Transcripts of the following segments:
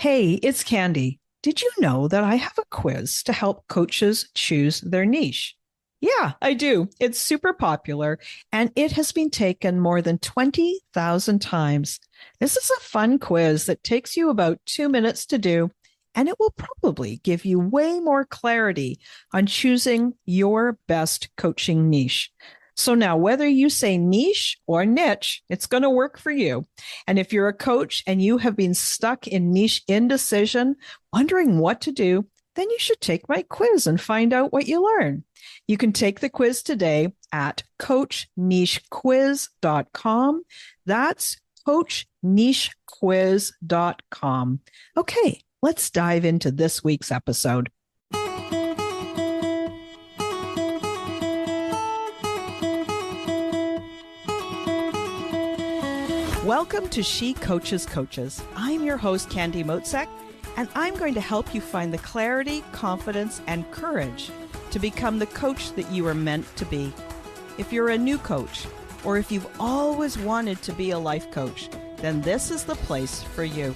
Hey, it's Candy. Did you know that I have a quiz to help coaches choose their niche? Yeah, I do. It's super popular and it has been taken more than 20,000 times. This is a fun quiz that takes you about 2 minutes to do, and it will probably give you way more clarity on choosing your best coaching niche. So now, whether you say niche or niche, it's going to work for you. And if you're a coach and you have been stuck in niche indecision, wondering what to do, then you should take my quiz and find out what you learn. You can take the quiz today at coachnichequiz.com. That's coachnichequiz.com. Okay, let's dive into this week's episode. Welcome to She Coaches Coaches. I'm your host, Candy Motzek, and I'm going to help you find the clarity, confidence, and courage to become the coach that you are meant to be. If you're a new coach, or if you've always wanted to be a life coach, then this is the place for you.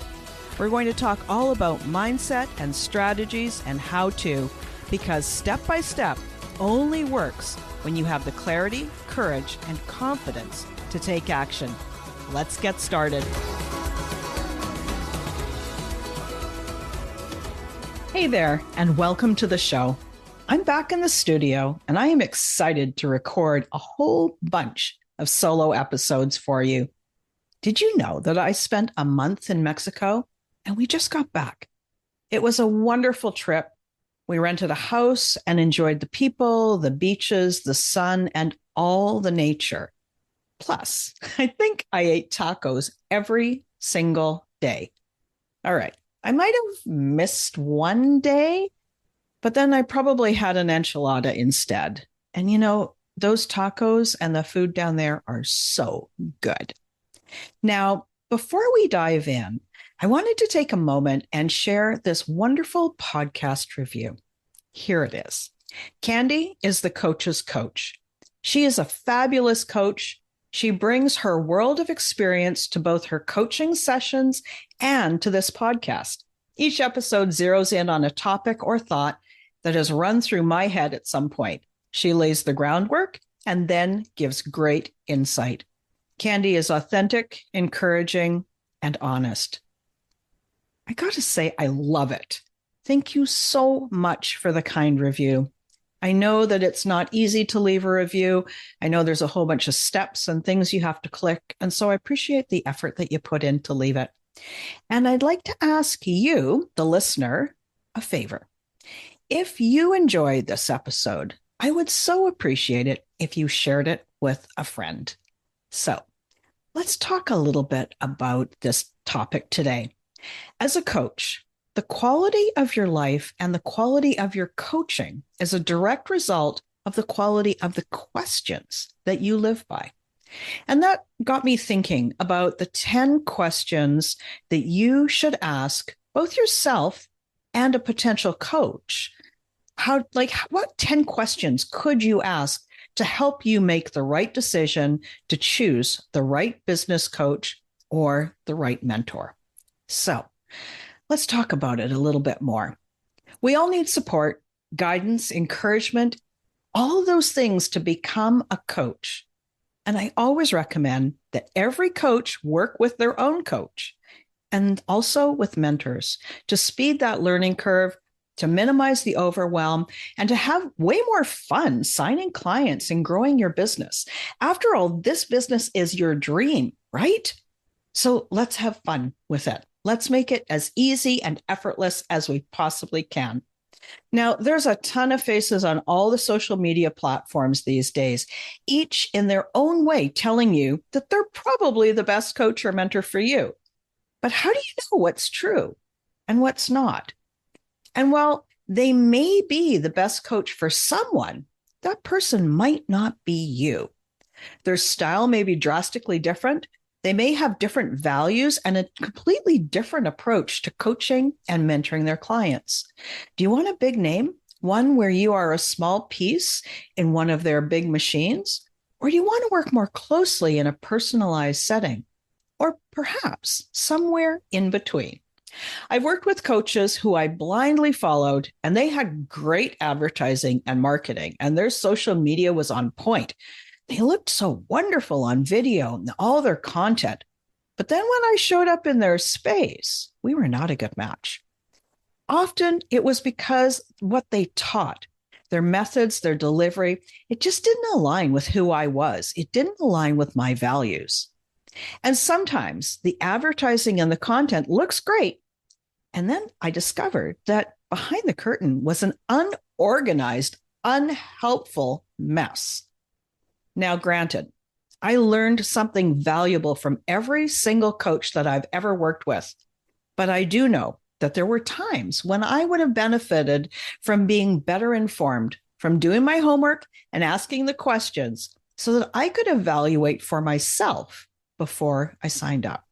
We're going to talk all about mindset and strategies and how to, because step by step only works when you have the clarity, courage, and confidence to take action. Let's get started. Hey there, and welcome to the show. I'm back in the studio, and I am excited to record a whole bunch of solo episodes for you. Did you know that I spent a month in Mexico, and we just got back? It was a wonderful trip. We rented a house and enjoyed the people, the beaches, the sun, and all the nature. Plus, I think I ate tacos every single day. All right, I might have missed one day, but then I probably had an enchilada instead. And you know, those tacos and the food down there are so good. Now, before we dive in, I wanted to take a moment and share this wonderful podcast review. Here it is. Candy is the coach's coach. She is a fabulous coach. She brings her world of experience to both her coaching sessions and to this podcast. Each episode zeroes in on a topic or thought that has run through my head at some point. She lays the groundwork and then gives great insight. Candy is authentic, encouraging, and honest. I got to say, I love it. Thank you so much for the kind review. I know that it's not easy to leave a review. I know there's a whole bunch of steps and things you have to click. And so I appreciate the effort that you put in to leave it. And I'd like to ask you, the listener, a favor. If you enjoyed this episode, I would so appreciate it if you shared it with a friend. So let's talk a little bit about this topic today. As a coach, the quality of your life and the quality of your coaching is a direct result of the quality of the questions that you live by. And that got me thinking about the 10 questions that you should ask both yourself and a potential coach. What 10 questions could you ask to help you make the right decision to choose the right business coach or the right mentor? So, let's talk about it a little bit more. We all need support, guidance, encouragement, all of those things to become a coach. And I always recommend that every coach work with their own coach and also with mentors to speed that learning curve, to minimize the overwhelm, and to have way more fun signing clients and growing your business. After all, this business is your dream, right? So let's have fun with it. Let's make it as easy and effortless as we possibly can. Now, there's a ton of faces on all the social media platforms these days, each in their own way telling you that they're probably the best coach or mentor for you. But how do you know what's true and what's not? And while they may be the best coach for someone, that person might not be you. Their style may be drastically different. They may have different values and a completely different approach to coaching and mentoring their clients. Do you want a big name? One where you are a small piece in one of their big machines? Or do you want to work more closely in a personalized setting? Or perhaps somewhere in between? I've worked with coaches who I blindly followed, and they had great advertising and marketing, and their social media was on point. They looked so wonderful on video and all their content. But then when I showed up in their space, we were not a good match. Often it was because what they taught, their methods, their delivery, it just didn't align with who I was. It didn't align with my values. And sometimes the advertising and the content looks great. And then I discovered that behind the curtain was an unorganized, unhelpful mess. Now, granted, I learned something valuable from every single coach that I've ever worked with. But I do know that there were times when I would have benefited from being better informed, from doing my homework and asking the questions so that I could evaluate for myself before I signed up.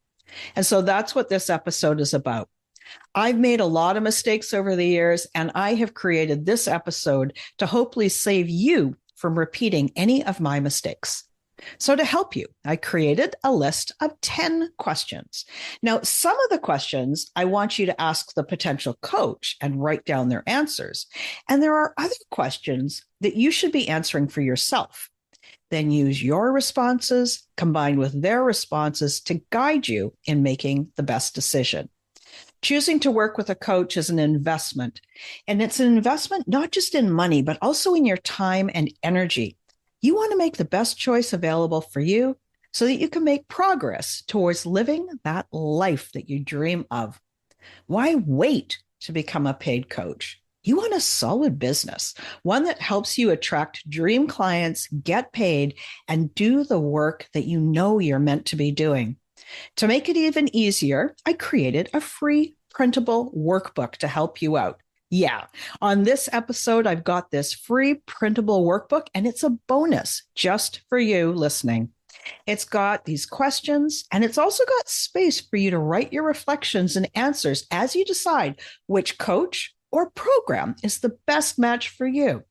And so that's what this episode is about. I've made a lot of mistakes over the years, and I have created this episode to hopefully save you from repeating any of my mistakes. So to help you, I created a list of 10 questions. Now, some of the questions I want you to ask the potential coach and write down their answers. And there are other questions that you should be answering for yourself. Then use your responses combined with their responses to guide you in making the best decision. Choosing to work with a coach is an investment, and it's an investment not just in money, but also in your time and energy. You want to make the best choice available for you so that you can make progress towards living that life that you dream of. Why wait to become a paid coach? You want a solid business, one that helps you attract dream clients, get paid, and do the work that you know you're meant to be doing. To make it even easier, I created a free printable workbook to help you out. Yeah, on this episode, I've got this free printable workbook, and it's a bonus just for you listening. It's got these questions, and it's also got space for you to write your reflections and answers as you decide which coach or program is the best match for you.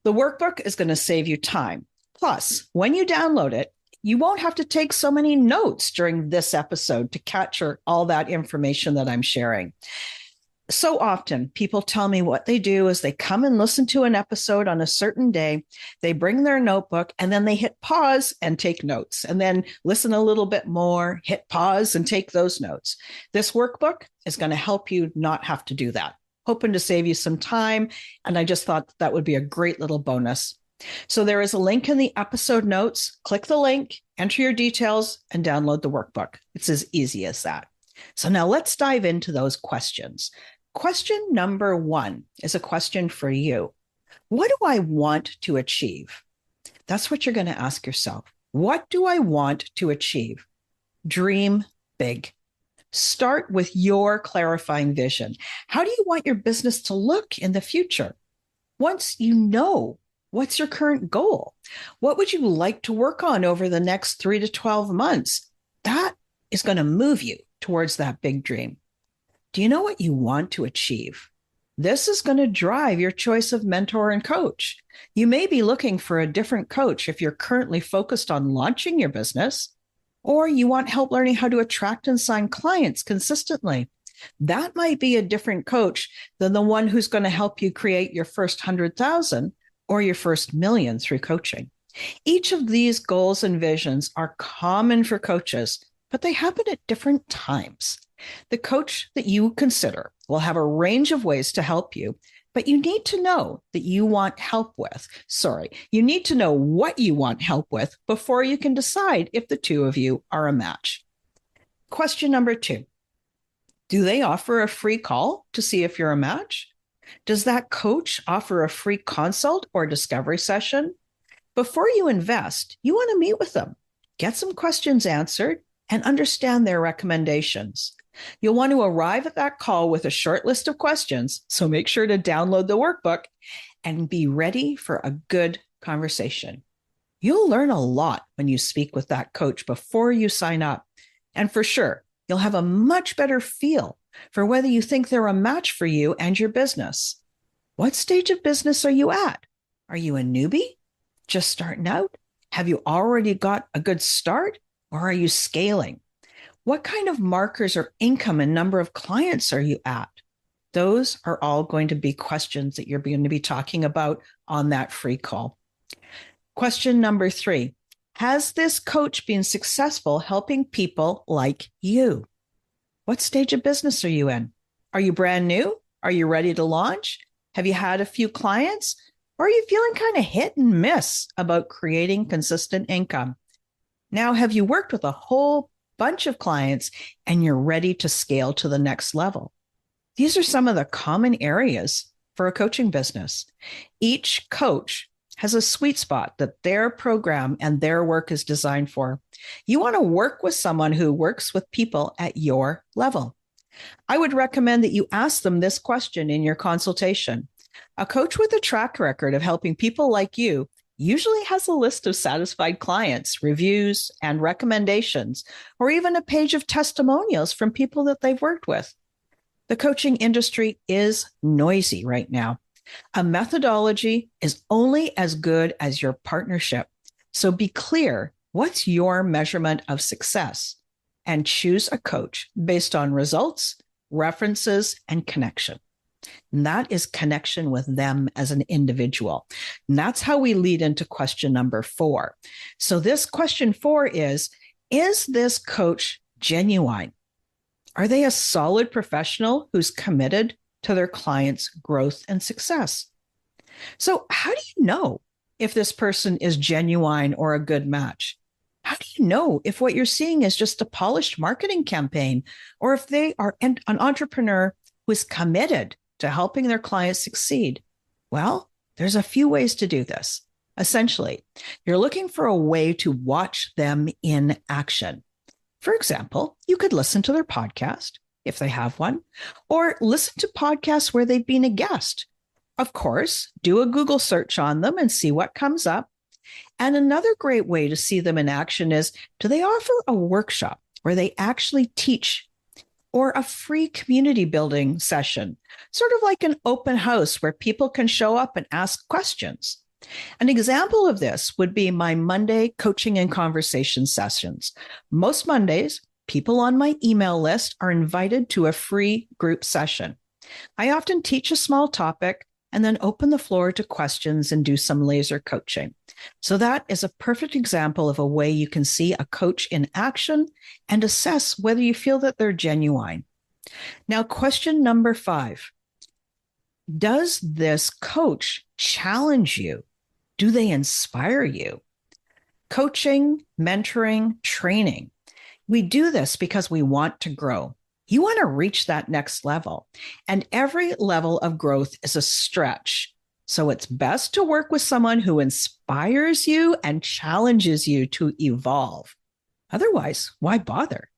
The workbook is going to save you time. Plus, when you download it, you won't have to take so many notes during this episode to capture all that information that I'm sharing. So often people tell me what they do is they come and listen to an episode on a certain day, they bring their notebook, and then they hit pause and take notes, and then listen a little bit more, hit pause and take those notes. This workbook is going to help you not have to do that. Hoping to save you some time, and I just thought that would be a great little bonus. So there is a link in the episode notes. Click the link, enter your details, and download the workbook. It's as easy as that. So now let's dive into those questions. Question number 1 is a question for you. What do I want to achieve? That's what you're going to ask yourself. What do I want to achieve? Dream big. Start with your clarifying vision. How do you want your business to look in the future? Once you know, what's your current goal? What would you like to work on over the next 3 to 12 months? That is going to move you towards that big dream. Do you know what you want to achieve? This is going to drive your choice of mentor and coach. You may be looking for a different coach if you're currently focused on launching your business, or you want help learning how to attract and sign clients consistently. That might be a different coach than the one who's going to help you create your first 100,000 or your first million through coaching. Each of these goals and visions are common for coaches, but they happen at different times. The coach that you consider will have a range of ways to help you, but you need to know that you want help with. You need to know what you want help with before you can decide if the two of you are a match. Question number 2. Do they offer a free call to see if you're a match? Does that coach offer a free consult or discovery session? Before you invest, you want to meet with them, get some questions answered, and understand their recommendations. You'll want to arrive at that call with a short list of questions, so make sure to download the workbook and be ready for a good conversation. You'll learn a lot when you speak with that coach before you sign up. And for sure, you'll have a much better feel for whether you think they're a match for you and your business. What stage of business are you at? Are you a newbie? Just starting out? Have you already got a good start? Or are you scaling? What kind of markers or income and number of clients are you at? Those are all going to be questions that you're going to be talking about on that free call. Question number 3, has this coach been successful helping people like you? What stage of business are you in? Are you brand new? Are you ready to launch? Have you had a few clients? Or are you feeling kind of hit and miss about creating consistent income? Now, have you worked with a whole bunch of clients and you're ready to scale to the next level? These are some of the common areas for a coaching business. Each coach has a sweet spot that their program and their work is designed for. You want to work with someone who works with people at your level. I would recommend that you ask them this question in your consultation. A coach with a track record of helping people like you usually has a list of satisfied clients, reviews, and recommendations, or even a page of testimonials from people that they've worked with. The coaching industry is noisy right now. A methodology is only as good as your partnership. So be clear, what's your measurement of success? And choose a coach based on results, references, and connection. And that is connection with them as an individual. And that's how we lead into question number 4. So this question 4 is this coach genuine? Are they a solid professional who's committed to their clients' growth and success? So how do you know if this person is genuine or a good match? How do you know if what you're seeing is just a polished marketing campaign or if they are an entrepreneur who is committed to helping their clients succeed? Well, there's a few ways to do this. Essentially, you're looking for a way to watch them in action. For example, you could listen to their podcast, if they have one, or listen to podcasts where they've been a guest. Of course, do a Google search on them and see what comes up. And another great way to see them in action is, do they offer a workshop where they actually teach, or a free community building session, sort of like an open house where people can show up and ask questions? An example of this would be my Monday coaching and conversation sessions. Most Mondays, people on my email list are invited to a free group session. I often teach a small topic and then open the floor to questions and do some laser coaching. So that is a perfect example of a way you can see a coach in action and assess whether you feel that they're genuine. Now, question number 5. Does this coach challenge you? Do they inspire you? Coaching, mentoring, training. We do this because we want to grow. You want to reach that next level. And every level of growth is a stretch. So it's best to work with someone who inspires you and challenges you to evolve. Otherwise, why bother?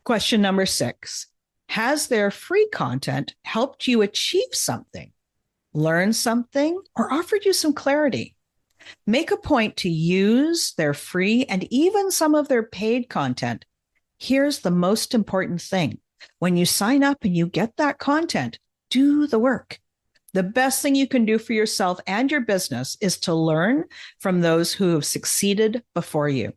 Question number 6. Has their free content helped you achieve something, learn something, or offered you some clarity? Make a point to use their free and even some of their paid content. Here's the most important thing. When you sign up and you get that content, do the work. The best thing you can do for yourself and your business is to learn from those who have succeeded before you.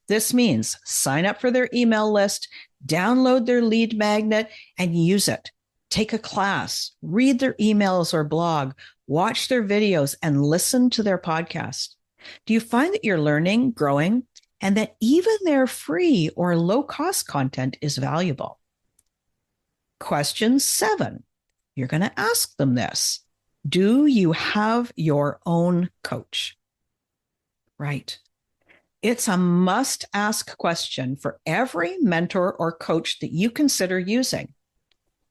This means sign up for their email list, download their lead magnet, and use it. Take a class, read their emails or blog, watch their videos, and listen to their podcast. Do you find that you're learning, growing, and that even their free or low-cost content is valuable? Question 7. You're going to ask them this. Do you have your own coach? Right. It's a must-ask question for every mentor or coach that you consider using.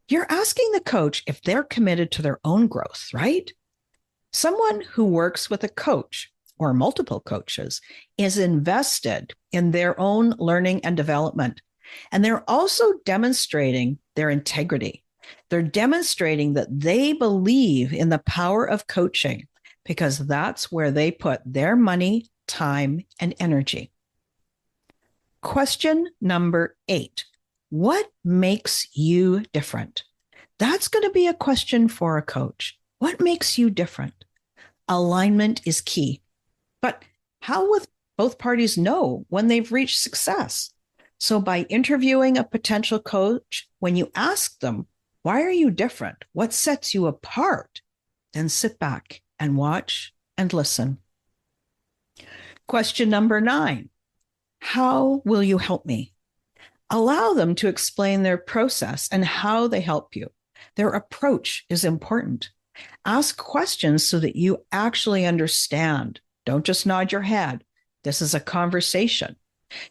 You're asking the coach if they're committed to their own growth, right? Someone who works with a coach or multiple coaches is invested in their own learning and development. And they're also demonstrating their integrity. They're demonstrating that they believe in the power of coaching because that's where they put their money, time, and energy. Question number 8. What makes you different? That's going to be a question for a coach. What makes you different? Alignment is key. But how will both parties know when they've reached success? So by interviewing a potential coach, when you ask them, why are you different? What sets you apart? Then sit back and watch and listen. Question number 9, how will you help me? Allow them to explain their process and how they help you. Their approach is important. Ask questions so that you actually understand. Don't just nod your head. This is a conversation.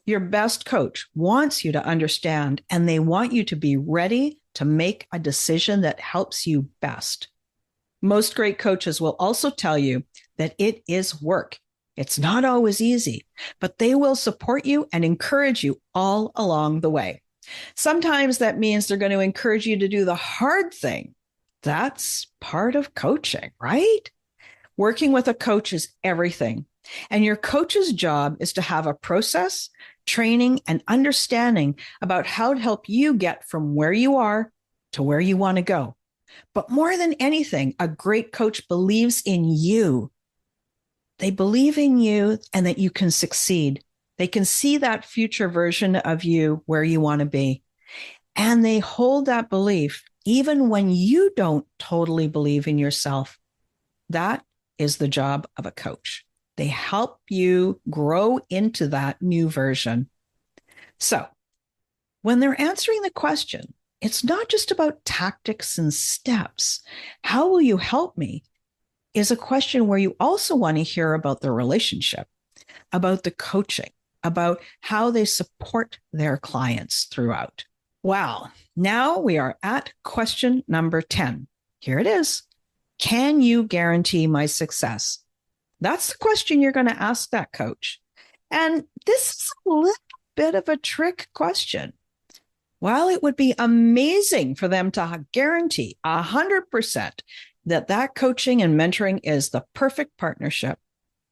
Your best coach wants you to understand, and they want you to be ready to make a decision that helps you best. Most great coaches will also tell you that it is work. It's not always easy, but they will support you and encourage you all along the way. Sometimes that means they're going to encourage you to do the hard thing. That's part of coaching, right? Working with a coach is everything. And your coach's job is to have a process, training, and understanding about how to help you get from where you are to where you want to go. But more than anything, a great coach believes in you. They believe in you and that you can succeed. They can see that future version of you where you want to be. And they hold that belief even when you don't totally believe in yourself. That is the job of a coach. They help you grow into that new version. So when they're answering the question, it's not just about tactics and steps. How will you help me? Is a question where you also want to hear about the relationship, about the coaching, about how they support their clients throughout. Wow. Now we are at question number 10. Here it is. Can you guarantee my success? That's the question you're going to ask that coach. And this is a little bit of a trick question. While it would be amazing for them to guarantee 100% that coaching and mentoring is the perfect partnership,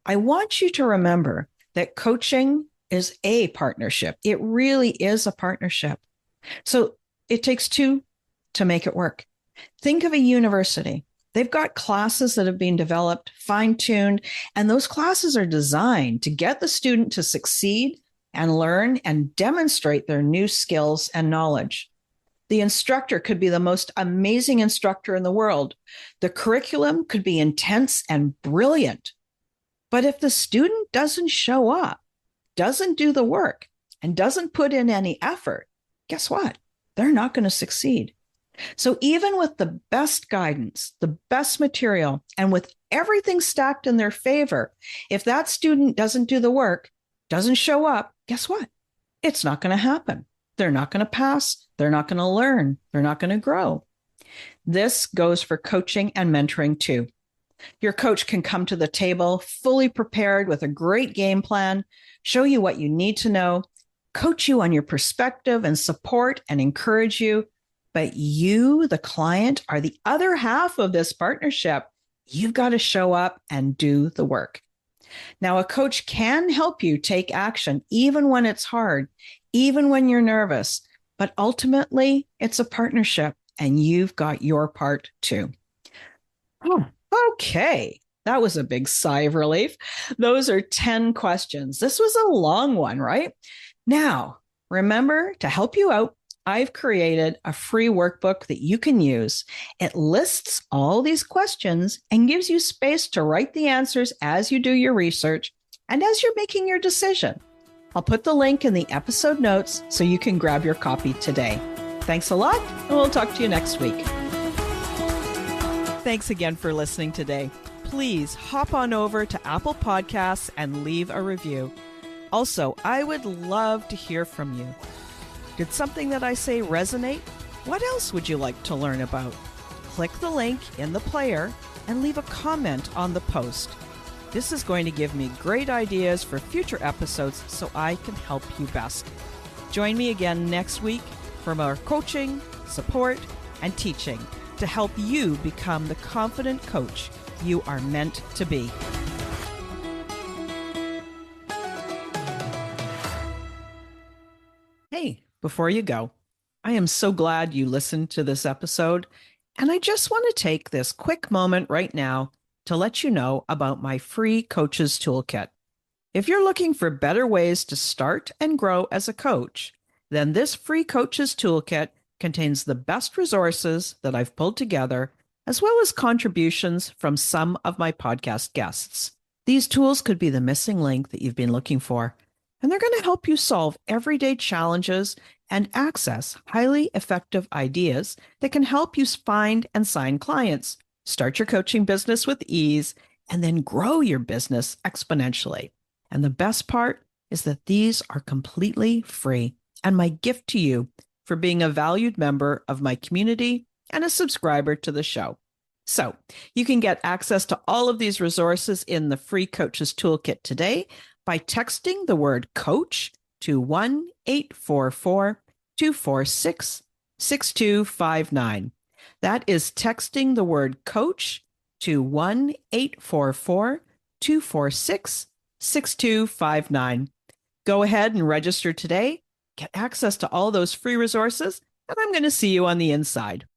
I want you to remember that coaching is a partnership. It really is a partnership. So it takes two to make it work. Think of a university. They've got classes that have been developed, fine-tuned, and those classes are designed to get the student to succeed and learn and demonstrate their new skills and knowledge. The instructor could be the most amazing instructor in the world. The curriculum could be intense and brilliant. But if the student doesn't show up, doesn't do the work, and doesn't put in any effort, guess what? They're not going to succeed. So even with the best guidance, the best material, and with everything stacked in their favor, if that student doesn't do the work, doesn't show up, guess what? It's not going to happen. They're not going to pass. They're not going to learn. They're not going to grow. This goes for coaching and mentoring too. Your coach can come to the table fully prepared with a great game plan, show you what you need to know, coach you on your perspective and support and encourage you. But you, the client, are the other half of this partnership. You've got to show up and do the work. Now, a coach can help you take action even when it's hard, even when you're nervous, but ultimately it's a partnership and you've got your part too. Oh, okay. That was a big sigh of relief. Those are 10 questions. This was a long one, right? Now, remember, to help you out, I've created a free workbook that you can use. It lists all these questions and gives you space to write the answers as you do your research and as you're making your decision. I'll put the link in the episode notes so you can grab your copy today. Thanks a lot, and we'll talk to you next week. Thanks again for listening today. Please hop on over to Apple Podcasts and leave a review. Also, I would love to hear from you. Did something that I say resonate? What else would you like to learn about? Click the link in the player and leave a comment on the post. This is going to give me great ideas for future episodes so I can help you best. Join me again next week for more coaching, support, and teaching to help you become the confident coach you are meant to be. Hey, before you go, I am so glad you listened to this episode, and I just want to take this quick moment right now to let you know about my free Coaches Toolkit. If you're looking for better ways to start and grow as a coach, then this free coaches toolkit contains the best resources that I've pulled together, as well as contributions from some of my podcast guests. These tools could be the missing link that you've been looking for, and they're going to help you solve everyday challenges and access highly effective ideas that can help you find and sign clients, start your coaching business with ease, and then grow your business exponentially. And the best part is that these are completely free, and my gift to you for being a valued member of my community and a subscriber to the show. So you can get access to all of these resources in the free coaches toolkit today by texting the word coach to 1-844-246-6259. That is texting the word coach to 1-844-246-6259. Go ahead and register today, get access to all those free resources, and I'm going to see you on the inside.